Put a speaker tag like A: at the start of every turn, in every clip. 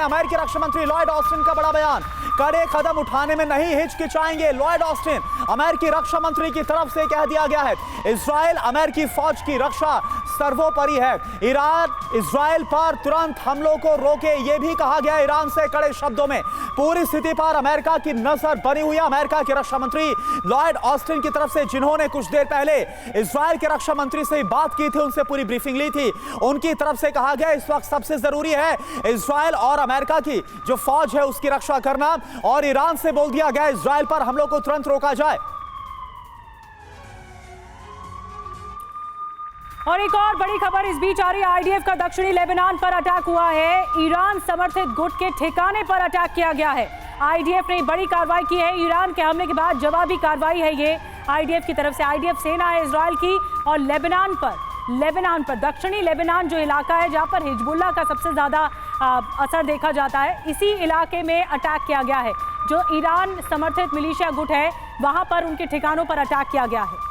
A: अमेरिकी रक्षा मंत्री Lloyd Austin का बड़ा बयान। कड़े कदम उठाने में नहीं हिचकिचाएंगे लॉयड ऑस्टिन। अमेरिकी रक्षा मंत्री की तरफ से कह दिया गया है इजराइल अमेरिकी फौज की रक्षा सर्वोपरि है। ईरान इजराइल पर तुरंत हमलों को रोके, यह भी कहा गया ईरान से कड़े शब्दों में। पूरी स्थिति पर अमेरिका की नजर बनी हुई है। अमेरिका के रक्षा मंत्री लॉयड ऑस्टिन की तरफ से, जिन्होंने कुछ देर पहले इजराइल के रक्षा मंत्री से बात की थी, उनसे पूरी ब्रीफिंग ली थी, उनकी तरफ से कहा गया इस वक्त सबसे जरूरी है इजराइल और अमेरिका की जो फौज है उसकी रक्षा करना। और ईरान से बोल दिया गया इजराइल पर हमलों को तुरंत रोका जाए।
B: और एक और बड़ी खबर इस बीच आ रही है, आईडीएफ का दक्षिणी लेबनान पर अटैक हुआ है। ईरान समर्थित गुट के ठिकाने पर अटैक किया गया है। आईडीएफ ने बड़ी कार्रवाई की है। ईरान के हमले के बाद जवाबी कार्रवाई है ये आईडीएफ की तरफ से। आईडीएफ सेना है इजराइल की और लेबनान पर दक्षिणी लेबनान जो इलाका है जहां पर हिजबुल्लाह का सबसे ज्यादा असर देखा जाता है, इसी इलाके में अटैक किया गया है। जो ईरान समर्थित मिलिशिया गुट है वहां पर उनके ठिकानों पर अटैक किया गया है।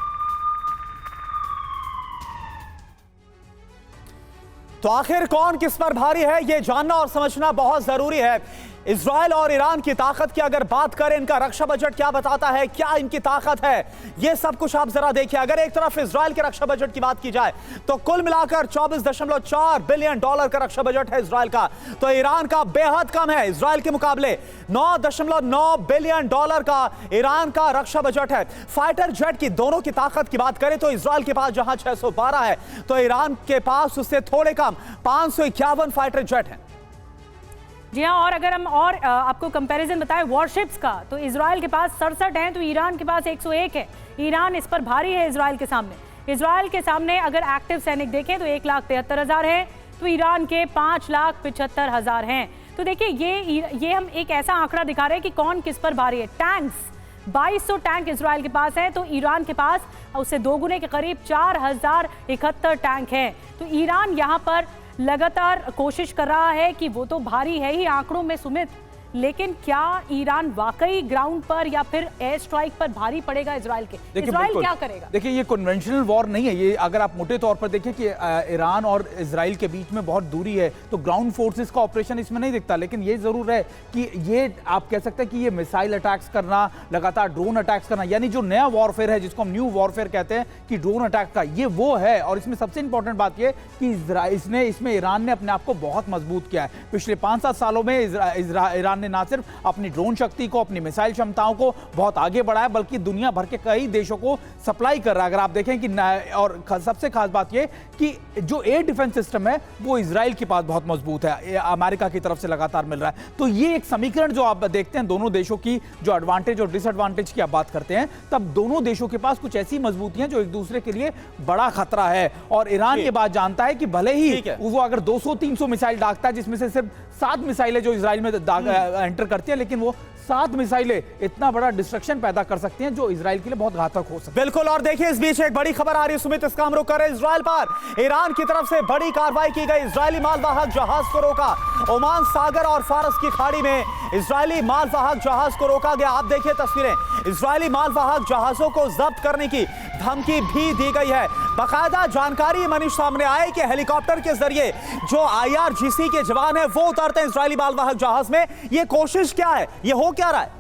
A: तो आखिर कौन किस पर भारी है, यह जानना और समझना बहुत जरूरी है। इजराइल और ईरान की ताकत की अगर बात करें, इनका रक्षा बजट क्या बताता है, क्या इनकी ताकत है, यह सब कुछ आप जरा देखिए। अगर एक तरफ इजराइल के रक्षा बजट की बात की जाए तो कुल मिलाकर 24.4 बिलियन डॉलर का रक्षा बजट है इजराइल का, तो ईरान का बेहद कम है। इजराइल के मुकाबले 9.9 बिलियन डॉलर का ईरान का रक्षा बजट है। फाइटर जेट की दोनों की ताकत की बात करें तो इजराइल के पास जहां 612 है तो ईरान के पास उससे थोड़े कम 551 फाइटर जेट है।
B: जी हाँ, और अगर हम और आपको कंपैरिजन बताएं वॉरशिप्स का, तो इजराइल के पास 67 हैं तो ईरान के पास 101 है। ईरान इस पर भारी है इजराइल के सामने। इजराइल के सामने अगर एक्टिव सैनिक देखें तो 1,73,000 है, तो ईरान के 5,75,000 हैं। तो देखिए ये हम एक ऐसा आंकड़ा दिखा रहे हैं कि कौन किस पर भारी है। टैंक्स 2200 टैंक इजराइल के पास है तो ईरान के पास उससे दोगुने के करीब 4,071 टैंक हैं। तो ईरान यहाँ पर लगातार कोशिश कर रहा है कि वो तो भारी है ही आंकड़ों में सुमित, लेकिन क्या ईरान वाकई ग्राउंड पर या फिर एयर स्ट्राइक पर भारी पड़ेगा इजराइल के? इजराइल क्या करेगा?
C: देखिए ये कन्वेंशनल वॉर नहीं है ये। अगर आप मोटे तौर पर देखें कि ईरान और इजराइल के बीच में बहुत दूरी है तो ग्राउंड फोर्सेस का ऑपरेशन इसमें नहीं दिखता, लेकिन ये जरूर है कि ये आप कह सकते हैं कि ये मिसाइल अटैक्स करना, लगातार ड्रोन अटैक्स करना, यानी जो नया वॉरफेयर है जिसको हम न्यू वॉरफेयर कहते हैं कि ड्रोन अटैक का, ये वो है। और इसमें सबसे इंपॉर्टेंट बात ये कि इसमें ईरान ने अपने आप को बहुत मजबूत किया है। पिछले 5-7 सालों में ईरान ने ना सिर्फ अपनी ड्रोन शक्ति को, अपनी मिसाइल क्षमताओं को बहुत आगे बढ़ाया, बल्कि दुनिया भर के कई देशों को सप्लाई कर रहा है। अगर आप देखें कि और सबसे खास बात यह कि जो एयर डिफेंस सिस्टम है वो इजराइल के पास बहुत मजबूत है, अमेरिका की तरफ से लगातार मिल रहा है। तो ये एक समीकरण जो आप देखते हैं दोनों देशों की, जो एडवांटेज और डिसएडवांटेज की आप बात करते हैं, तब दोनों देशों के पास कुछ ऐसी मजबूतियां जो एक दूसरे के लिए बड़ा खतरा है। और ईरान ये बात जानता है कि भले ही वो अगर 200-300 मिसाइल दागता है, जिसमें से सिर्फ 7 मिसाइलें जो इजराइल में एंटर करती है, लेकिन वो 7 मिसाइलें इतना बड़ा डिस्ट्रक्शन पैदा कर सकती हैं जो इजराइल के लिए बहुत घातक हो सकती है।
A: बिल्कुल। और देखिए इस बीच एक बड़ी खबर आ रही है सुमित, इसका हम रुख करें इजराइल पर। ईरान की तरफ से बड़ी कार्रवाई की गई, इजरायली मालवाहक जहाज को रोका। ओमान सागर और फारस की खाड़ी में इजरायली मालवाहक जहाज को रोका गया। आप देखिए तस्वीरें, इजरायली मालवाहक जहाजों को जब्त करने की धमकी भी दी गई है। बाकायदा जानकारी मनीष सामने आए कि हेलीकॉप्टर के जरिए जो IRGC के जवान है वो उतरते हैं इजरायली मालवाहक जहाज में। ये कोशिश क्या है, ये हो क्या रहा है?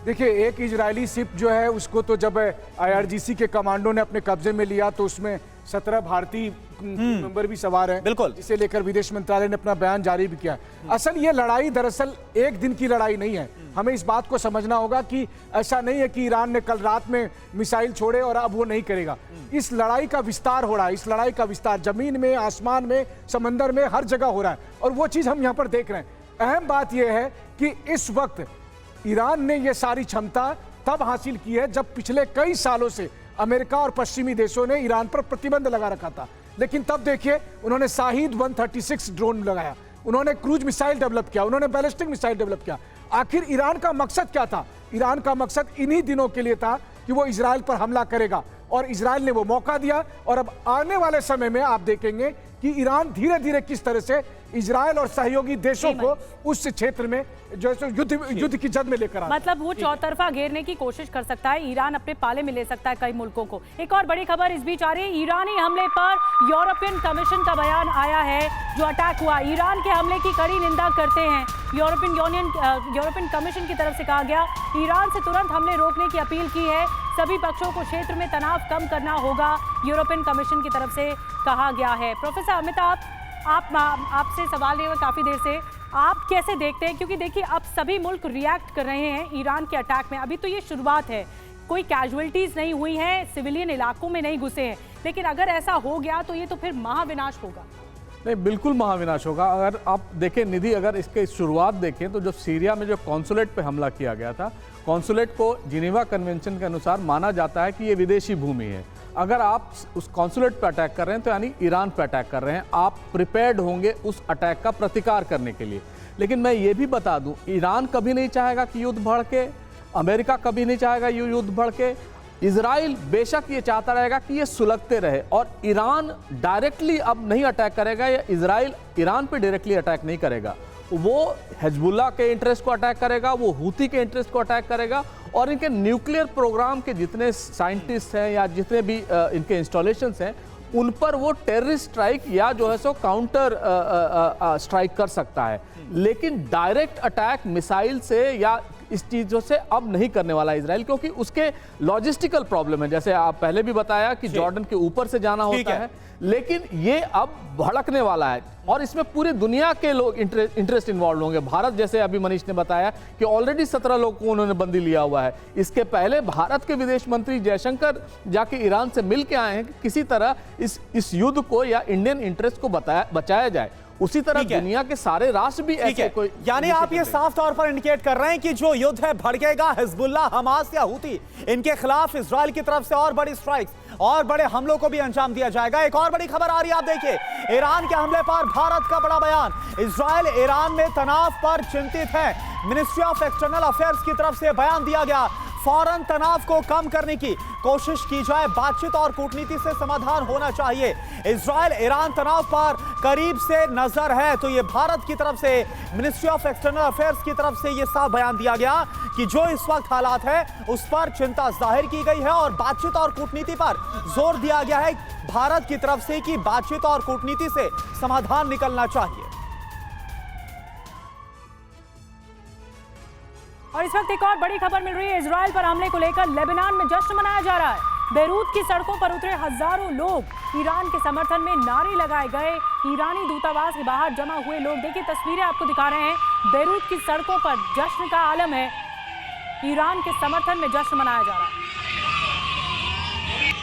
D: देखिए एक इजरायली शिप जो है उसको तो जब IRGC के कमांडो ने अपने कब्जे में लिया तो उसमें 17 भारतीय मेंबर भी सवार हैं,
A: बिल्कुल,
D: जिसे लेकर विदेश मंत्रालय ने अपना बयान जारी भी किया। असल ये लड़ाई दरअसल एक दिन की लड़ाई नहीं है। हमें इस बात को समझना होगा कि ऐसा नहीं है कि ईरान ने कल रात में मिसाइल छोड़े और अब वो नहीं करेगा। इस लड़ाई का विस्तार हो रहा है। इस लड़ाई का विस्तार जमीन में, आसमान में, समंदर में, हर जगह हो रहा है और वो चीज हम यहाँ पर देख रहे हैं। अहम बात यह है कि इस वक्त ईरान ने यह सारी क्षमता तब हासिल की है जब पिछले कई सालों से अमेरिका और पश्चिमी देशों ने ईरान पर प्रतिबंध लगा रखा था। लेकिन तब देखिए उन्होंने शाहिद 136 ड्रोन लगाया, उन्होंने क्रूज मिसाइल डेवलप किया, उन्होंने बैलिस्टिक मिसाइल डेवलप किया। आखिर ईरान का मकसद क्या था? ईरान का मकसद इन्हीं दिनों के लिए था कि वो इजराइल पर हमला करेगा और इजराइल ने वो मौका दिया। और अब आने वाले समय में आप देखेंगे कि ईरान धीरे धीरे किस तरह से इजराइल और सहयोगी देशों को उस क्षेत्र में जो है युद्ध की जद में लेकर आना।
B: मतलब वो चौतरफा घेरने की कोशिश कर सकता है, ईरान अपने पाले में ले सकता है कई मुल्कों को। एक और बड़ी खबर इस बीच आ रही है, ईरानी हमले पर यूरोपियन कमीशन का बयान आया है। जो अटैक हुआ, ईरान के हमले की कड़ी निंदा करते हैं यूरोपियन कमीशन की तरफ से कहा गया, ईरान से तुरंत हमले रोकने की अपील की है। सभी पक्षों को क्षेत्र में तनाव कम करना होगा, यूरोपियन कमीशन की तरफ से कहा गया है। प्रोफेसर अमिताभ, आपसे सवाल है काफ़ी देर से, आप कैसे देखते हैं, क्योंकि देखिए अब सभी मुल्क रिएक्ट कर रहे हैं ईरान के अटैक में। अभी तो ये शुरुआत है, कोई कैजुअलिटीज़ नहीं हुई हैं, सिविलियन इलाकों में नहीं घुसे हैं, लेकिन अगर ऐसा हो गया तो ये तो फिर महाविनाश होगा।
E: नहीं, बिल्कुल महाविनाश होगा। अगर आप देखें निधि, अगर इसके शुरुआत देखें तो जो सीरिया में जो कॉन्सुलेट पे हमला किया गया था, कॉन्सुलेट को जिनेवा कन्वेंशन के अनुसार माना जाता है कि ये विदेशी भूमि है। अगर आप उस कॉन्सुलेट पे अटैक कर रहे हैं तो यानी ईरान पे अटैक कर रहे हैं, आप प्रिपेयर्ड होंगे उस अटैक का प्रतिकार करने के लिए। लेकिन मैं ये भी बता दूं, ईरान कभी नहीं चाहेगा कि युद्ध भड़के, अमेरिका कभी नहीं चाहेगा ये युद्ध भड़के, इजराइल बेशक ये चाहता रहेगा कि ये सुलगते रहे। और ईरान डायरेक्टली अब नहीं अटैक करेगा, या इजराइल ईरान पे डायरेक्टली अटैक नहीं करेगा, वो हिजबुल्लाह के इंटरेस्ट को अटैक करेगा, वो हूती के इंटरेस्ट को अटैक करेगा, और इनके न्यूक्लियर प्रोग्राम के जितने साइंटिस्ट हैं या जितने भी इनके इंस्टॉलेशंस हैं, उन पर वो टेररिस्ट स्ट्राइक या जो है सो काउंटर स्ट्राइक कर सकता है। लेकिन डायरेक्ट अटैक मिसाइल से या इस चीज़ों से अब नहीं करने वाला इजराइल, क्योंकि उसके लॉजिस्टिकल प्रॉब्लम है। जैसे आप पहले भी बताया कि जॉर्डन के ऊपर से जाना होता है, लेकिन ये अब भड़कने वाला है और इसमें पूरी दुनिया के लोग इंटरेस्ट इन्वॉल्व होंगे। भारत, जैसे अभी मनीष ने बताया कि ऑलरेडी 17 लोग को उन्होंने बंदी लिया हुआ है। इसके पहले भारत के विदेश मंत्री जयशंकर जाके ईरान से मिल के आए हैं कि किसी तरह इस युद्ध को या इंडियन इंटरेस्ट को बचाया जाए। उसी तरह दुनिया के सारे राष्ट्र भी ऐसे कोई,
A: यानी आप ये साफ तौर पर इंडिकेट कर रहे हैं कि जो युद्ध है भड़केगा, हिजबुल्लाह, हमास या हूती, इनके खिलाफ इजराइल की तरफ से और बड़ी स्ट्राइक्स और बड़े हमलों को भी अंजाम दिया जाएगा। एक और बड़ी खबर आ रही है, आप देखिए, ईरान के हमले पर भारत का बड़ा बयान। इजराइल ईरान में तनाव पर चिंतित है, मिनिस्ट्री ऑफ एक्सटर्नल अफेयर्स की तरफ से बयान दिया गया। फौरन तनाव को कम करने की कोशिश की जाए, बातचीत और कूटनीति से समाधान होना चाहिए। इजराइल ईरान तनाव पर करीब से नजर है, तो ये भारत की तरफ से मिनिस्ट्री ऑफ एक्सटर्नल अफेयर्स की तरफ से ये साफ बयान दिया गया कि जो इस वक्त हालात है उस पर चिंता जाहिर की गई है और बातचीत और कूटनीति पर जोर दिया गया है भारत की तरफ से कि बातचीत और कूटनीति से समाधान निकलना चाहिए।
B: और इस वक्त एक और बड़ी खबर मिल रही है, इजराइल पर हमले को लेकर लेबनान में जश्न मनाया जा रहा है। बेरूत की सड़कों पर उतरे हजारों लोग, ईरान के समर्थन में नारे लगाए गए। ईरानी दूतावास के बाहर जमा हुए लोग, देखिए तस्वीरें आपको दिखा रहे हैं, बेरूत की सड़कों पर जश्न का आलम है, ईरान के समर्थन में जश्न मनाया जा रहा है।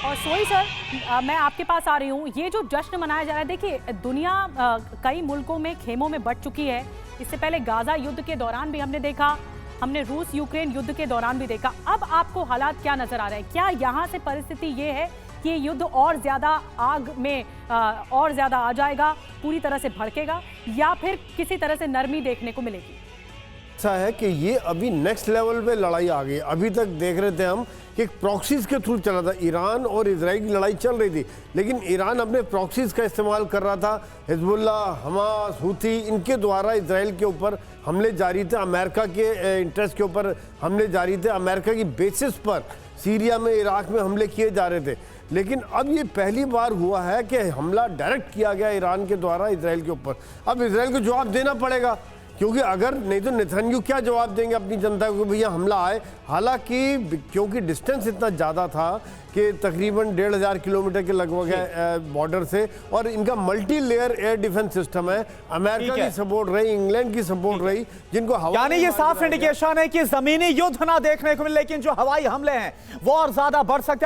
B: और सोई सर, मैं आपके पास आ रही हूँ, ये जो जश्न मनाया जा रहा है, देखिए दुनिया कई मुल्कों में खेमों में बट चुकी है। इससे पहले गाजा युद्ध के दौरान भी हमने देखा, हमने रूस यूक्रेन युद्ध के दौरान भी देखा। अब आपको हालात क्या नजर आ रहे हैं? क्या यहाँ से परिस्थिति ये है कि ये युद्ध और ज्यादा आग में और ज्यादा आ जाएगा, पूरी तरह से भड़केगा, या फिर किसी तरह से नरमी देखने को मिलेगी?
F: ऐसा है कि ये अभी नेक्स्ट लेवल पे लड़ाई आ गई। अभी तक देख रहे थे हम कि प्रॉक्सीज के थ्रू चला था, ईरान और इजराइल की लड़ाई चल रही थी, लेकिन ईरान अपने प्रॉक्सीज का इस्तेमाल कर रहा था। हिजबुल्लाह, हमास, हूती, इनके द्वारा इजराइल के ऊपर हमले जारी थे, अमेरिका के इंटरेस्ट के ऊपर हमले जारी थे, अमेरिका की बेसिस पर सीरिया में, इराक में हमले किए जा रहे थे। लेकिन अब ये पहली बार हुआ है कि हमला डायरेक्ट किया गया ईरान के द्वारा इजराइल के ऊपर। अब इजराइल को जवाब देना पड़ेगा, क्योंकि अगर नहीं तो नेतन्याहू क्या जवाब देंगे अपनी जनता को, भैया हमला आए। हालांकि क्योंकि डिस्टेंस इतना ज़्यादा था कि तकरीबन 1500 किलोमीटर के लगभग है बॉर्डर से, और इनका multi layer air defence system है, अमेरिका की सपोर्ट रही, इंग्लैंड की सपोर्ट रही, जिनको
A: यानी ये साफ इंडिकेशन है कि जमीनी युद्ध ना देखने को मिले, लेकिन जो हवाई हमले हैं वो और ज्यादा बढ़ सकते हैं।